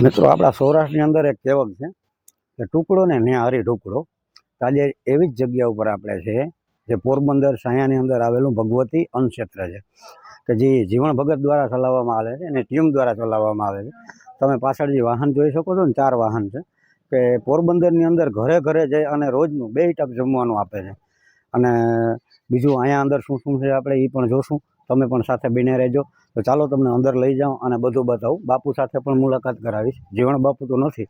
મિત્રો આપણા સૌરાષ્ટ્રની અંદર એક કહેવત છે કે ટુકડો ને હરી ટુકડો. આજે એવી જ જગ્યા ઉપર આપણે છે જે પોરબંદર સાયાની અંદર આવેલું ભગવતી અન્નક્ષેત્ર છે કે જે જીવણ ભગત દ્વારા ચલાવવામાં આવે છે અને ટીમ દ્વારા ચલાવવામાં આવે છે. તમે પાછળ જે વાહન જોઈ શકો છો ને, 4 વાહન છે કે પોરબંદરની અંદર ઘરે ઘરે જઈ અને રોજનું 2 ટક જમવાનું આપે છે. અને બીજું અહીંયા અંદર શું શું છે આપણે એ પણ જોશું. તમે પણ સાથે બને રહેજો. તો ચાલો તમને અંદર લઈ જાઉં અને બધું બતાવું. બાપુ સાથે પણ મુલાકાત કરાવીશ. જીવણ બાપુ તો નથી,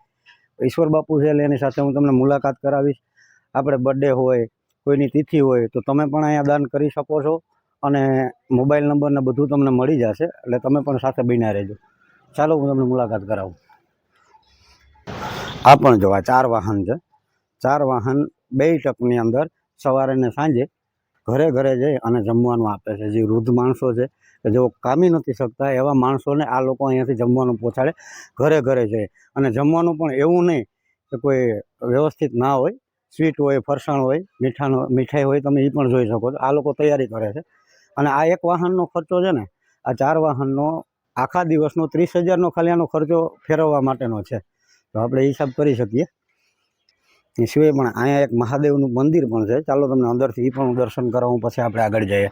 ઈશ્વર બાપુ છે એટલે એની સાથે હું તમને મુલાકાત કરાવીશ. આપણે બર્થડે હોય, કોઈની તિથિ હોય તો તમે પણ અહીંયા દાન કરી શકો છો અને મોબાઈલ નંબર ને બધું તમને મળી જશે, એટલે તમે પણ સાથે બન્યા રહેજો. ચાલો હું તમને મુલાકાત કરાવું. આ પણ જો આ 4 વાહન છે. 4 વાહન 2 ટકની અંદર સવારે ને સાંજે ઘરે ઘરે જઈ અને જમવાનું આપે છે. જે વૃદ્ધ માણસો છે કે જેઓ કામી નથી શકતા એવા માણસોને આ લોકો અહીંયાથી જમવાનું પહોંચાડે ઘરે ઘરે જઈ. અને જમવાનું પણ એવું નહીં કે કોઈ વ્યવસ્થિત ના હોય, સ્વીટ હોય, ફરસાણ હોય, મીઠાઈ હોય, તમે એ પણ જોઈ શકો છો. આ લોકો તૈયારી કરે છે. અને આ એક વાહનનો ખર્ચો છે ને, આ 4 વાહનનો આખા દિવસનો 30,000નો ખાલી આનો ખર્ચો ફેરવવા માટેનો છે. તો આપણે હિસાબ કરી શકીએ. એ સિવાય પણ અહીંયા એક મહાદેવનું મંદિર પણ છે. ચાલો તમને અંદરથી એ પણ હું દર્શન કરાવું, પછી આપણે આગળ જઈએ.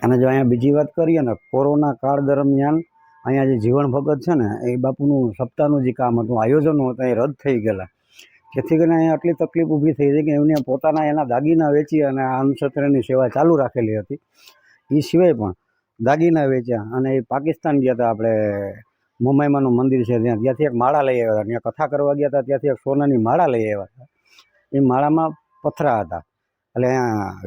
અને જો અહીંયા બીજી વાત કરીએ ને, કોરોના કાળ દરમિયાન અહીંયા જે જીવણ ભગત છે ને, એ બાપુનું સપ્તાહનું જે કામ હતું, આયોજનો હતા, એ રદ થઈ ગયેલા. જેથી કરીને અહીંયા આટલી તકલીફ ઊભી થઈ હતી કે એમને પોતાના એના દાગીના વેચી અને આ અન્નક્ષેત્રની સેવા ચાલુ રાખેલી હતી. એ સિવાય પણ દાગીના વેચ્યા અને એ પાકિસ્તાન ગયા હતા. આપણે મુંબઈમાંનું મંદિર છે ત્યાંથી એક માળા લઈ આવ્યા હતા. ત્યાં કથા કરવા ગયા હતા, ત્યાંથી એક સોનાની માળા લઈ આવ્યા હતા. એ માળામાં પથરા હતા, એટલે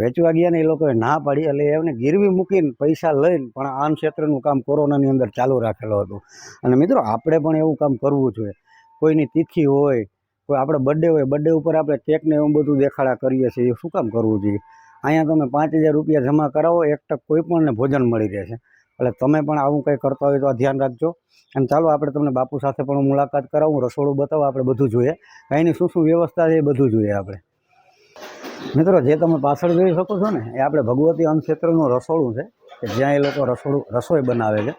વેચવા ગયા ને એ લોકોએ ના પાડી, એટલે એમને ગીરવી મૂકીને પૈસા લઈને પણ આ અન્નક્ષેત્રનું કામ કોરોનાની અંદર ચાલુ રાખેલું હતું. અને મિત્રો આપણે પણ એવું કામ કરવું જોઈએ. કોઈની તિથિ હોય, કોઈ આપણે બર્થડે હોય, બર્થડે ઉપર આપણે કેકને એવું બધું દેખાડા કરીએ છીએ, એ શું કામ કરવું જોઈએ? અહીંયા તમે 5,000 રૂપિયા જમા કરાવો, 1 ટક કોઈ પણને ભોજન મળી રહેશે. એટલે તમે પણ આવું કંઈ કરતા હોય તો આ ધ્યાન રાખજો. અને ચાલો આપણે તમને બાપુ સાથે પણ મુલાકાત કરાવું, રસોડું બતાવો, આપણે બધું જોઈએ. અહીંની શું શું વ્યવસ્થા છે એ બધું જોઈએ આપણે. મિત્રો જે તમે પાછળ જોઈ શકો છો ને, એ આપણે ભગવતી અન્નક્ષેત્રનું રસોડું છે કે જ્યાં એ લોકો રસોઈ બનાવે છે.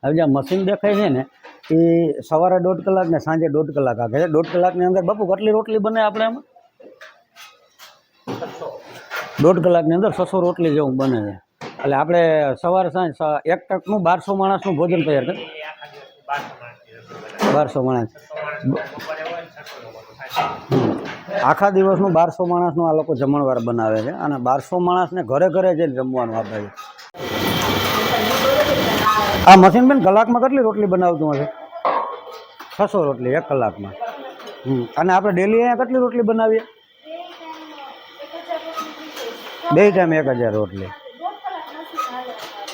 હવે જ્યાં મશીન દેખાય છે ને, એ સવારે 1.5 કલાક ને સાંજે 1.5 કલાક આપે છે. 1.5 કલાકની અંદર બાપુ કેટલી રોટલી બને આપણે એમાં? 1.5 કલાકની અંદર 600 રોટલી જેવું બને છે. એટલે આપણે સવારે સાંજ 1 ટકનું 1200 માણસનું ભોજન તૈયાર કરે. 1200 માણસ આખા દિવસનું 1200 માણસનું આ લોકો જમણવાર બનાવે છે. અને 1200 માણસને ઘરે ઘરે જઈને જમવાનું આપે છે. આ મશીન બેન કલાકમાં કેટલી રોટલી બનાવતું હશે? 600 રોટલી 1 કલાકમાં. અને આપણે ડેલી અહીંયા કેટલી રોટલી બનાવીએ? 2 ટાઈમ 1000 રોટલી.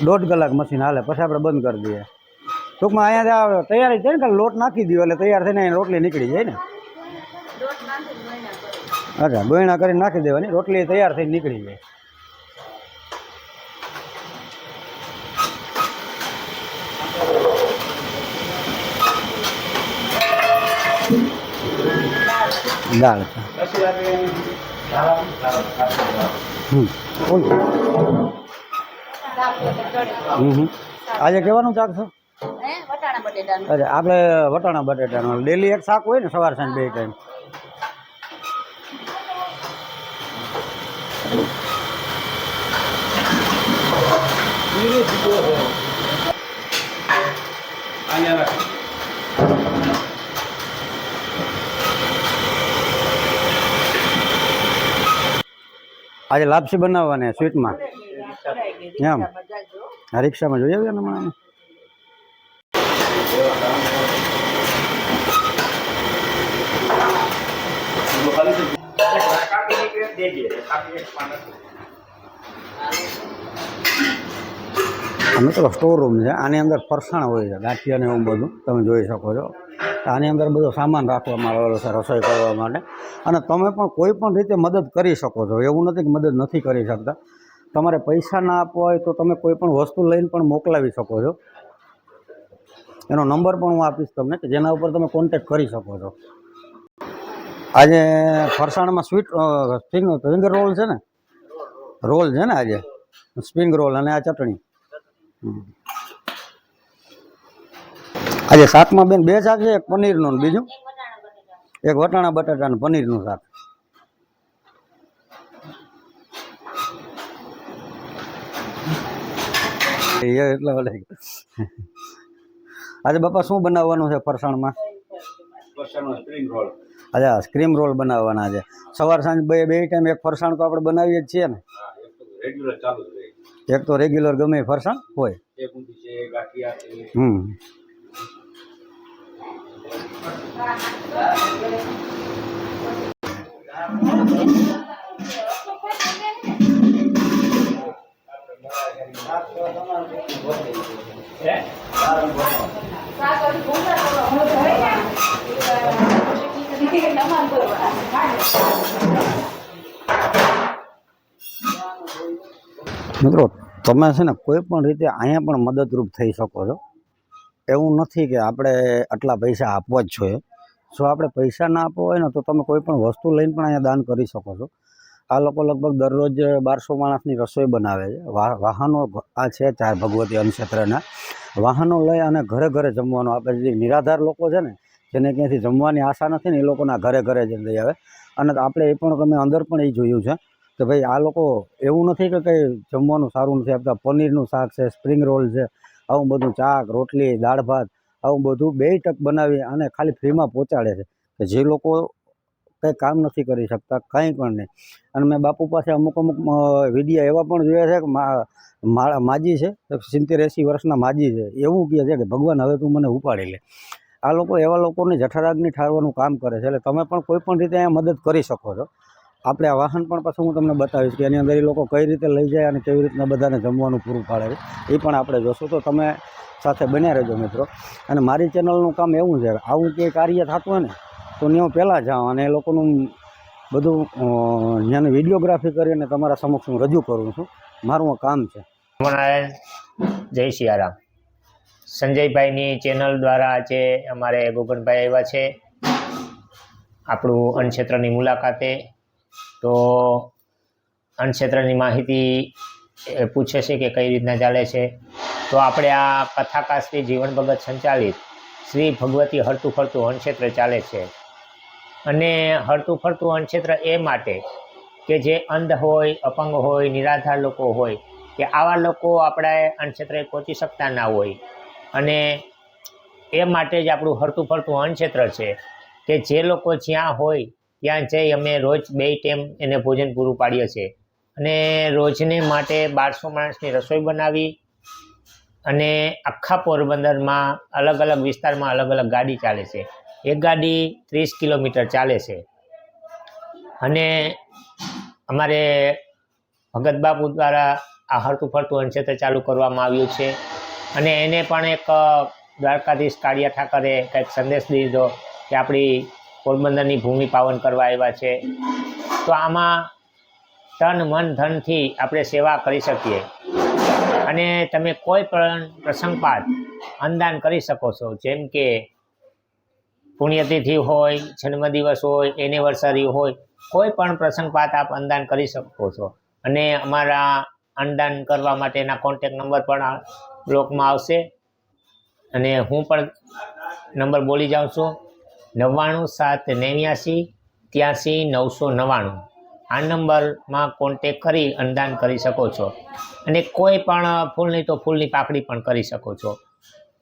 1.5 કલાક મશીન હાલે, પછી આપણે બંધ કરી દઈએ. ટૂંકમાં અહીંયા તૈયારી છે ને, કે લોટ નાખી દો એટલે તૈયાર થઈને રોટલી નીકળી જાય ને. અચ્છા, ગોયણા કરીને નાખી દેવાની, રોટલી તૈયાર થઈને નીકળી જાય. દાળ આજે કેવાનું શાક છે? અચ્છા, આપણે વટાણા બટેટાનું ડેલી એક શાક હોય ને, સવાર સાંજ 2 ટાઈમ. આજે લાપસી બનાવવાની સ્વીટમાં એમ. આ રિક્ષામાં જોઈ આવ્યા ને હમણાં. મિત્રો સ્ટોર રૂમ છે. આની અંદર ફરસાણ હોય છે, ગાંઠિયા ને એવું બધું તમે જોઈ શકો છો. આની અંદર બધો સામાન રાખવામાં આવેલો છે રસોઈ કરવા માટે. અને તમે પણ કોઈ પણ રીતે મદદ કરી શકો છો. એવું નથી કે મદદ નથી કરી શકતા. તમારે પૈસા ના આપવા હોય તો તમે કોઈ પણ વસ્તુ લઈને પણ મોકલાવી શકો છો. એનો નંબર પણ હું આપીશ તમને, કે જેના ઉપર તમે કોન્ટેક્ટ કરી શકો છો. આજે ફરસાણમાં ફિંગર રોલ છે ને, રોલ છે ને આજે સ્પ્રિંગ રોલ અને આ ચટણી. આજે શાકમાં બેન બે શાક છે, એક પનીરનું ને બીજું એક વટાણા બટાટા ને પનીરનું શાક. એટલે આજે બાપા શું બનાવવાનું છે ફરસાણમાં? અચ્છા, સ્ક્રીમ રોલ બનાવવાના છે. સવાર સાંજ બે ટાઈમ એક ફરસાણ તો આપણે બનાવીએ જ છીએ ને. એક તો રેગ્યુલર ગમે ફરસાણ હોય. મિત્રો, તમે છે ને કોઈ પણ રીતે અહીંયા પણ મદદરૂપ થઈ શકો છો. એવું નથી કે આપણે આટલા પૈસા આપવા જ જોઈએ. જો આપણે પૈસા ના આપવા હોય ને તો તમે કોઈ પણ વસ્તુ લઈને પણ અહીંયા દાન કરી શકો છો. આ લોકો લગભગ દરરોજ 1200 માણસની રસોઈ બનાવે છે. વાહનો આ છે 4 ભગવતી અન્નક્ષેત્રના વાહનો લઈ અને ઘરે ઘરે જમવાનું આપે છે. જે નિરાધાર લોકો છે ને, જેને ક્યાંથી જમવાની આશા નથી ને, એ લોકોના ઘરે ઘરે જ લઈ આવે. અને આપણે એ પણ તમે અંદર પણ એ જોયું છે કે ભાઈ આ લોકો એવું નથી કે કંઈ જમવાનું સારું નથી આપતા. પનીરનું શાક છે, સ્પ્રિંગ રોલ છે, આવું બધું શાક રોટલી દાળ ભાત આવું બધું 2 ટક બનાવી અને ખાલી ફ્રીમાં પહોંચાડે છે. કે જે લોકો કંઈ કામ નથી કરી શકતા, કંઈ પણ નહીં. અને મેં બાપુ પાસે અમુક વિડીયો એવા પણ જોયા છે કે માજી છે, 70-80 વર્ષના માજી છે, એવું કહે છે કે ભગવાન હવે તું મને ઉપાડી લે. આ લોકો એવા લોકોને જઠરાગ્નિ ઠારવાનું કામ કરે છે. એટલે તમે પણ કોઈ પણ રીતે અહીંયા મદદ કરી શકો છો. આપણે આ વાહન પણ પાછું હું તમને બતાવીશ કે એની અંદર એ લોકો કઈ રીતે લઈ જાય અને કેવી રીતના બધાને જમવાનું પૂરું પાડે છે, એ પણ આપણે જોશું. તો તમે સાથે બન્યા રહેજો મિત્રો. અને મારી ચેનલનું કામ એવું છે, આવું કંઈ કાર્ય થતું હોય ને તો હું પહેલાં જાઉં અને એ લોકોનું બધું ત્યાંની વિડીયોગ્રાફી કરીને તમારા સમક્ષ હું રજૂ કરું છું. મારું આ કામ છે. જય સિયારામ. સંજયભાઈની ચેનલ દ્વારા આજે અમારે ગોગનભાઈ આવ્યા છે આપણું અન્નક્ષેત્રની મુલાકાતે. તો અન્નક્ષેત્રની માહિતી પૂછે છે કે કઈ રીતના ચાલે છે. તો આપણે આ કથાકાર શ્રી જીવન ભગત સંચાલિત શ્રી ભગવતી હરતું ફરતું અન્નક્ષેત્ર ચાલે છે. અને હરતું ફરતું અન્નક્ષેત્ર એ માટે કે જે અંધ હોય, અપંગ હોય, નિરાધાર લોકો હોય, કે આવા લોકો આપણે અન્નક્ષેત્રે પહોંચી શકતા ના હોય. અને એ માટે જ આપણું હરતું ફરતું અન્નક્ષેત્ર છે કે જે લોકો જ્યાં હોય ત્યાં જઈ અમે રોજ 2 ટાઈમ એને ભોજન પૂરું પાડીએ છીએ. અને રોજને માટે 1200 માણસની રસોઈ બનાવી અને આખા પોરબંદરમાં અલગ અલગ વિસ્તારમાં અલગ અલગ ગાડી ચાલે છે. એક ગાડી 30 કિલોમીટર ચાલે છે. અને અમારે ભગત બાપુ દ્વારા આ હરતું ફરતું અન્નક્ષેત્ર ચાલુ કરવામાં આવ્યું છે. અને એને પણ એક દ્વારકાધીશ કાળિયા ઠાકરે કંઈક સંદેશ દીધો કે આપણી પોરબંદરની ભૂમિ પાવન કરવા આવ્યા છે. તો આમાં તન મન ધનથી આપણે સેવા કરી શકીએ. અને તમે કોઈ પણ પ્રસંગપાત અન્નદાન કરી શકો છો. જેમ કે પુણ્યતિથિ હોય, જન્મદિવસ હોય, એનિવર્સરી હોય, કોઈ પણ પ્રસંગપાત આપ અન્નદાન કરી શકો છો. અને અમારા અન્નદાન કરવા માટેના કોન્ટેક નંબર પણ બ્લોકમાં આવશે. અને હું પણ નંબર બોલી જાઉં છું, 99-789-83-999. આ નંબરમાં કોન્ટેક કરી અન્નદાન કરી શકો છો. અને કોઈ પણ ફૂલની તો ફૂલની પાકડી પણ કરી શકો છો.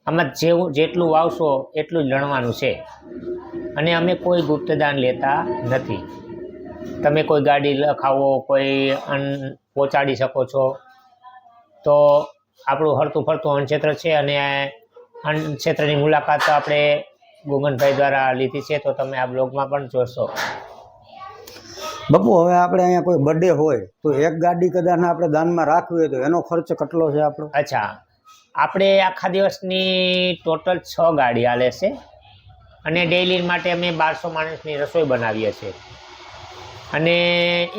આમાં જેટલું વાવશો એટલું જ લણવાનું છે. અને અમે કોઈ ગુપ્તદાન લેતા નથી. તમે કોઈ ગાડી લખાવો, કોઈ અન્ન પહોંચાડી શકો છો. તો આપણું હરતું ફરતું અન્નક્ષેત્ર છે. અને અન્નક્ષેત્રની મુલાકાત આપણે ગોગનભાઈ દ્વારા લીધી છે. તો તમે આ બ્લોગમાં પણ જોશો. બાપુ, હવે આપણે અહીંયા કોઈ બર્થડે હોય તો એક ગાડી કદાચ આપણે દાનમાં રાખવી હોય તો એનો ખર્ચ કેટલો છે આપણો? અચ્છા, આપણે આખા દિવસની ટોટલ 6 ગાડી હાલે છે. અને ડેઇલી માટે અમે 1200 માણસની રસોઈ બનાવીએ છીએ. અને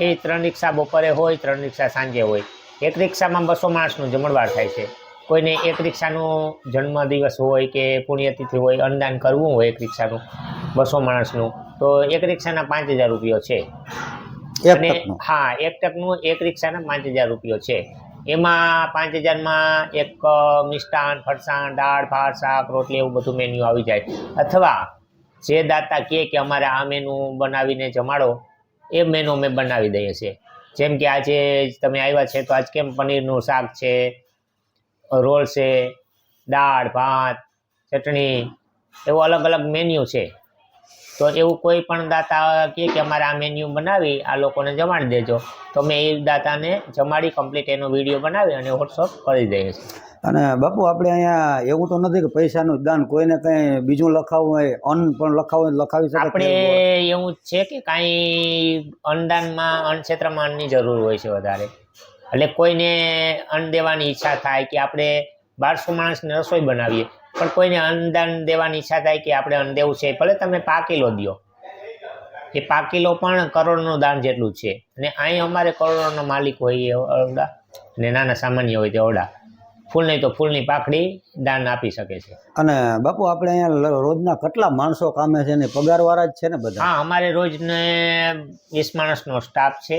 એ 3 રિક્ષા બપોરે હોય, 3 રિક્ષા સાંજે હોય. એક રિક્ષામાં 200 માણસનું જમણવાર થાય છે. કોઈને એક રિક્ષાનું જન્મદિવસ હોય કે પુણ્યતિથિ હોય, અન્નદાન કરવું હોય એક રિક્ષાનું 200 માણસનું, તો એક રિક્ષાના 5,000 રૂપિયો છે. એક અને ટકનું હા, એક ટકનું એક રિક્ષાના 5,000 રૂપિયો છે. એમાં 5,000માં એક મિષ્ટાન, ફરસાણ, દાળ, ભાત, શાક, રોટલી એવું બધું મેન્યુ આવી જાય. અથવા જે દાતા કહે કે અમારે આ મેનુ બનાવીને જમાડો, એ મેનુ અમે બનાવી દઈએ છીએ. જેમ કે આજે તમે આવ્યા છે તો આજ કેમ પનીરનું શાક છે, રોલ છે, દાળ, ભાત, ચટણી, એવું અલગ અલગ મેન્યુ છે. તો એવું કોઈ પણ દાતા કહે કે અમારે આ મેન્યુ બનાવી આ લોકોને જમાડી દેજો, તો મેં એ દાતાને જમાડી કમ્પ્લીટ એનો વિડીયો બનાવી અને વોટ્સઅપ કરી દઈએ છીએ. અને બાપુ આપણે અહીંયા એવું તો નથી કે પૈસાનું દાન, કોઈને કંઈ બીજું લખાવવું હોય, અન્ન પણ લખાવવું હોય લખાવી શકે? આપણે એવું છે કે કાંઈ અન્નદાનમાં અન્નક્ષેત્રમાં અન્નની જરૂર હોય છે વધારે, એટલે કોઈને અન્ન દેવાની ઈચ્છા થાય કે આપણે 1200 માણસને રસોઈ બનાવીએ, પણ કોઈને અન્નદાન દેવાની ઈચ્છા થાય કે આપણે અન્ન દેવું છે, ભલે તમે 5 કિલો દો, એ 5 કિલો પણ કરોડનું દાન જેટલું છે. અને અહીં અમારે કરોડોનો માલિક હોય એ ઓરડા, અને નાના સામાન્ય હોય તે ઓરડા, ફૂલ નહીં તો ફૂલની પાકડી દાન આપી શકે છે. અને બાપુ આપણે અહીંયા રોજના કેટલા માણસો કામે છે ને પગારવાળા જ છે ને બધા? હા, અમારે રોજને 20 માણસનો સ્ટાફ છે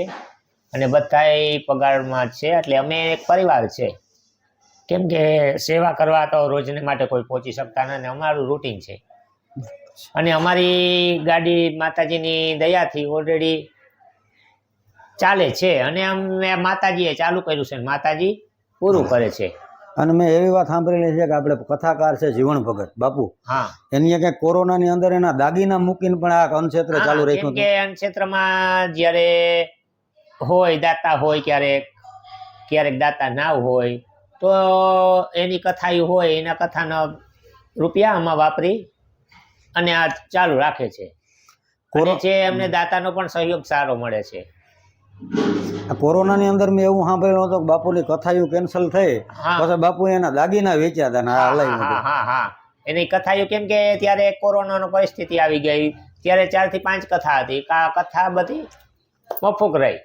અને બધાય પગારમાં જ છે. એટલે અમે એક પરિવાર છે, કેમ કે સેવા કરવા તો રોજને માટે કોઈ પહોંચી શકતા નથી, અમારું રૂટીન છે. અને અમારી ગાડી માતાજીની દયાથી ઓલરેડી ચાલે છે, અને અમે માતાજીએ ચાલુ કર્યું છે, માતાજી પૂરું કરે છે. અને મેં એવી વાત સાંભળેલી છે કે આપણે કથાકાર છે જીવણ ભગત બાપુ, હા, એની કંઈક કોરોનાની અંદર એના દાગીના મૂકીને પણ આ અન્નક્ષેત્ર ચાલુ રાખ્યું કે અન્નક્ષેત્રમાં જ્યારે હોય દાતા હોય, ક્યારેક દાતા ના હોય તો એની કથા હોય, એના કથાના રૂપિયા આમાં વાપરી અને આ ચાલુ રાખે છે. અને જે એમને દાતાનો પણ સહયોગ સારો મળે છે. કોરોનાની અંદર મેં એવું સાંભળેલું હતું કે બાપુની કથાયું કેન્સલ થઈ, પછી બાપુ એના દાગીના વેચ્યા હતા. હા, એની કથાયું, કેમ કે ત્યારે કોરોનાનો પરિસ્થિતિ આવી ગઈ, ત્યારે 4 થી 5 કથા હતી, કથા બધી મફૂક રહી.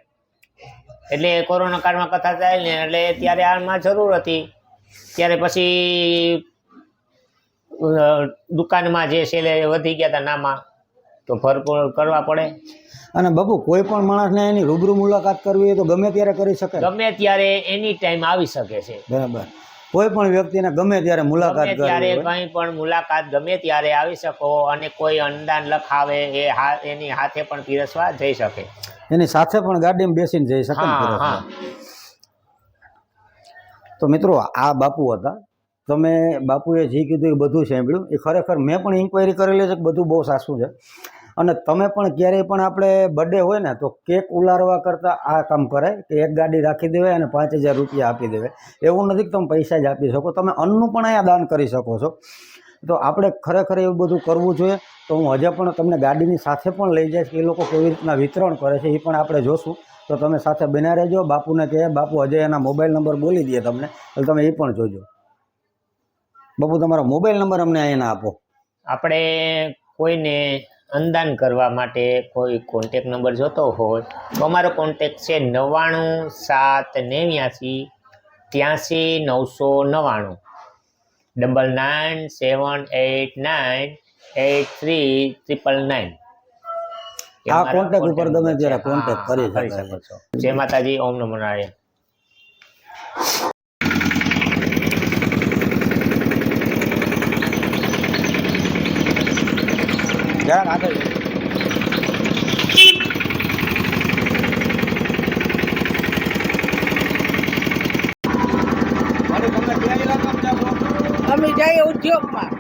એટલે કોરોના કાળમાં કથા થાય ને એટલે ત્યારે આમાં જરૂર હતી, ત્યારે પછી દુકાનમાં જે સેલે વધી ગયા હતા નામાં, તો ભરપૂર કરવા પડે. અને બાપુ કોઈ પણ માણસને એની રૂબરૂ મુલાકાત કરવી હોય તો ગમે ત્યારે કરી શકે? ગમે ત્યારે એની ટાઈમ આવી શકે છે. બરાબર, કોઈ પણ વ્યક્તિને ગમે ત્યારે મુલાકાત કરવી ત્યારે હોય, કંઈ પણ મુલાકાત ગમે ત્યારે આવી શકો. અને કોઈ અન્નદાન લખાવે એ એની હાથે પણ પીરસવા જઈ શકે, એની સાથે પણ ગાડીમાં બેસીને જઈ શકે. હા. તો મિત્રો, આ બાપુ હતા. તમે બાપુએ જે કીધું એ બધું સાંભળ્યું. એ ખરેખર મેં પણ ઇન્ક્વાયરી કરેલી છે કે બધું બહુ સાચું છે. અને તમે પણ ક્યારેય પણ આપણે બર્થડે હોય ને તો કેક ઉલારવા કરતાં આ કામ કરાય કે એક ગાડી રાખી દેવાય અને 5,000 રૂપિયા આપી દેવાય. એવું નથી કે તમે પૈસા જ આપી શકો, તમે અન્નનું પણ અહીંયા દાન કરી શકો છો. તો આપણે ખરેખર એવું બધું કરવું જોઈએ. તો હું હજે પણ તમને ગાડીની સાથે પણ લઈ જઈશ કે એ લોકો કેવી રીતના વિતરણ કરે છે એ પણ આપણે જોશું. તો તમે સાથે બન્યા રહેજો. બાપુને કહે, બાપુ હજે એના મોબાઈલ નંબર બોલી દે તમને, એટલે તમે એ પણ જોજો. બાપુ, તમારો મોબાઈલ નંબર અમને અહીંયા આપો. આપણે કોઈને અન્નદાન કરવા માટે કોઈ કોન્ટેક નંબર જોતો હોય તો અમારો કોન્ટેક છે 99 789 83 999 99 789 83 999. આ કોન્ટેક ઉપર તમે ત્યારે કોન્ટેક કરી શકો છો. જય માતાજી, ઓમ નમો નારાયણ. આગળ અમે જઈએ ઉદ્યોગમાં.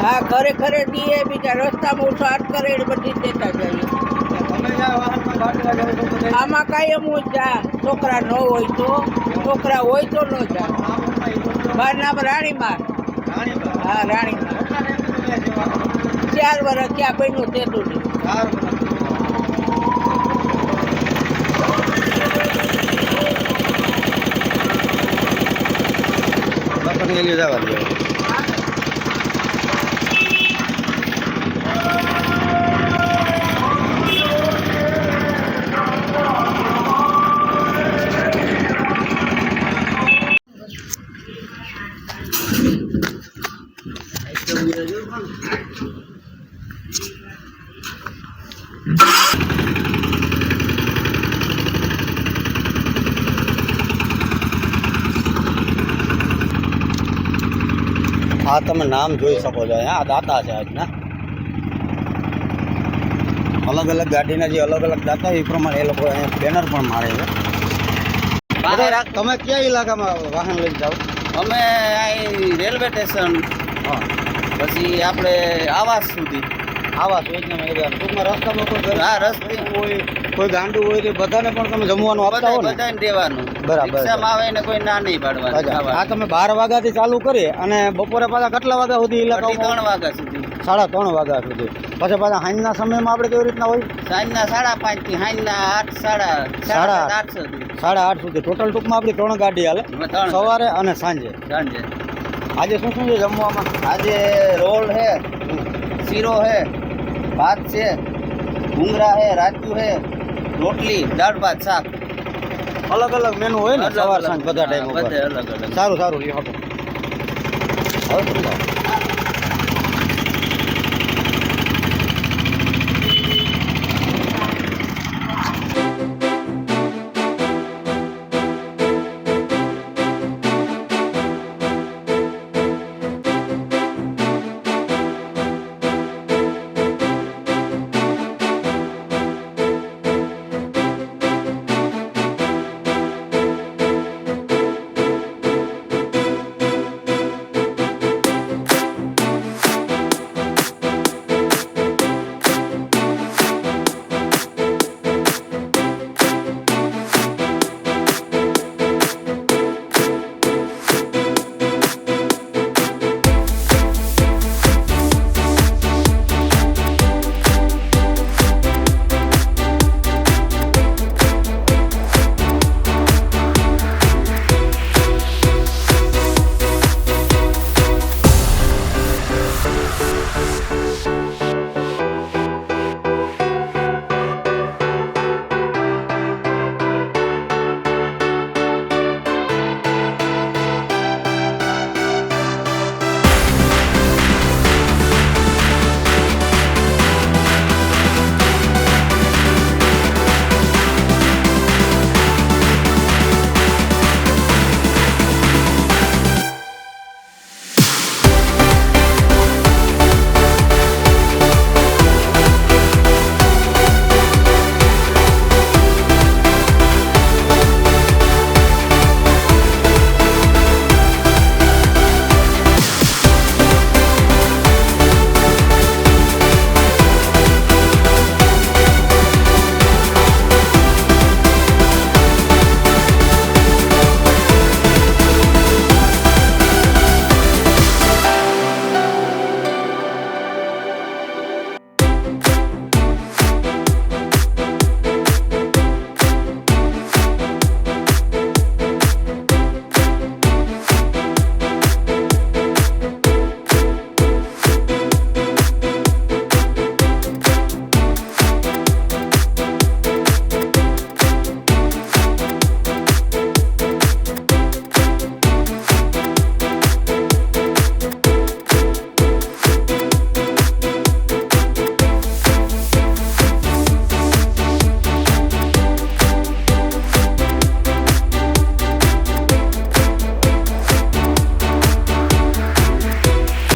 હા, ઘરે ઘરે દઈએ, બીજા રસ્તામાં ઉઠાટ કરે એ બધી દેતા જઈએ. આમાં કાયમ જ જા, છોકરા ન હોય તો, છોકરા હોય તો ન જા. બારના રાણીમાં. હા, રાણીમાં 4 વર્ષ ક્યાં બન્યું તેટલું નહીં. જવા આ તમે નામ જોઈ શકો છો અહીંયા આ દાતા છે આજના અલગ અલગ ગાડીના જે અલગ અલગ દાતા એ પ્રમાણે એ લોકો અહીંયા બેનર પણ મારે છે તમે કયા ઇલાકામાં વાહન લઈને જાઓ? અમે અહીં રેલવે સ્ટેશન હા પછી આપણે આવાસ સુધી આવાસ યોજનામાં એ ગયા. ટૂંકમાં રસ્તામાં કોઈ ગરીબ હા રસ્તે હોય કોઈ ગાંડું હોય તો બધાને પણ તમે જમવાનું આપતા હો ને? બધાને દેવાનું બરાબર. રિક્ષામાં આવે ને કોઈ ના નહીં અચ્છા. પાડવાનું આ તમે 12 વાગ્યાથી ચાલુ કરી અને બપોરે પાછા કેટલા વાગ્યા સુધી ઇલાકા 3 વાગ્યા સુધી 3:30 વાગ્યા સુધી પછી પાછા સાંજના સમયમાં આપણે કેવી રીતના હોય? સાંજના 5:30 થી સાંજના 8 સાડા 8 સુધી 8:30 સુધી ટોટલ ટૂંકમાં આપણી 3 ગાડી હાલે ત્રણ સવારે અને સાંજે. સાંજે આજે શું શું છે જમવામાં? આજે રોલ હે શીરો હે ભાત છે ભૂંગરા હે રાજુ હે રોટલી દાળ ભાત શાક અલગ અલગ મેનુ હોય ને સવાર સાંજ બધા ટાઈમ ઉપર. બધે અલગ અલગ સારું સારું લ્યો હતો હવે તમે જાઓ.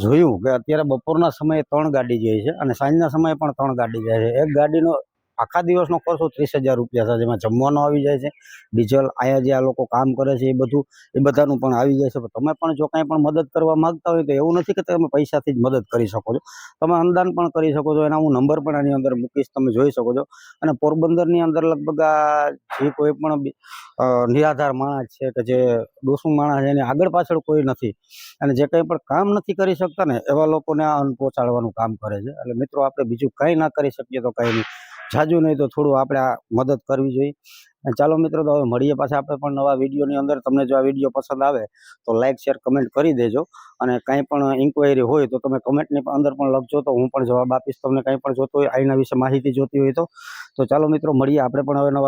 જોયું કે અત્યારે બપોરના સમયે 3 ગાડી જાય છે અને સાંજના સમયે પણ 3 ગાડી જાય છે. એક ગાડીનો આખા દિવસનો ખર્ચો 30,000 રૂપિયા છે, જેમાં જમવાનો આવી જાય છે, ડીઝલ, અહીંયા જે આ લોકો કામ કરે છે એ બધાનું પણ આવી જાય છે. તમે પણ જો કાંઈ પણ મદદ કરવા માગતા હોય તો એવું નથી કે તમે પૈસાથી જ મદદ કરી શકો છો, તમે અનુદાન પણ કરી શકો છો. એના હું નંબર પણ આની અંદર મૂકીશ, તમે જોઈ શકો છો. અને પોરબંદરની અંદર લગભગ આ જે કોઈ પણ નિરાધાર માણસ છે કે જે ડોસું માણસ છે એની આગળ પાછળ કોઈ નથી અને જે કંઈ પણ કામ નથી કરી શકતા ને એવા લોકોને આ અન્ન પહોંચાડવાનું કામ કરે છે. એટલે મિત્રો આપણે બીજું કંઈ ના કરી શકીએ તો કંઈ નહીં, જાજુ નહીં તો થોડું આપણે આ મદદ કરવી જોઈએ. અને ચાલો મિત્રો, તો હવે મળીએ પાછા આપણે પણ નવા વિડીયોની અંદર. તમને જો આ વિડીયો પસંદ આવે તો લાઇક, શેર, કમેન્ટ કરી દેજો. અને કાંઈ પણ ઇન્ક્વાયરી હોય તો તમે કમેન્ટની અંદર પણ લખજો, તો હું પણ જવાબ આપીશ. તમને કાંઈ પણ જોતું હોય, આઈના વિશે માહિતી જોતી હોય તો ચાલો મિત્રો મળીએ આપણે પણ હવે નવા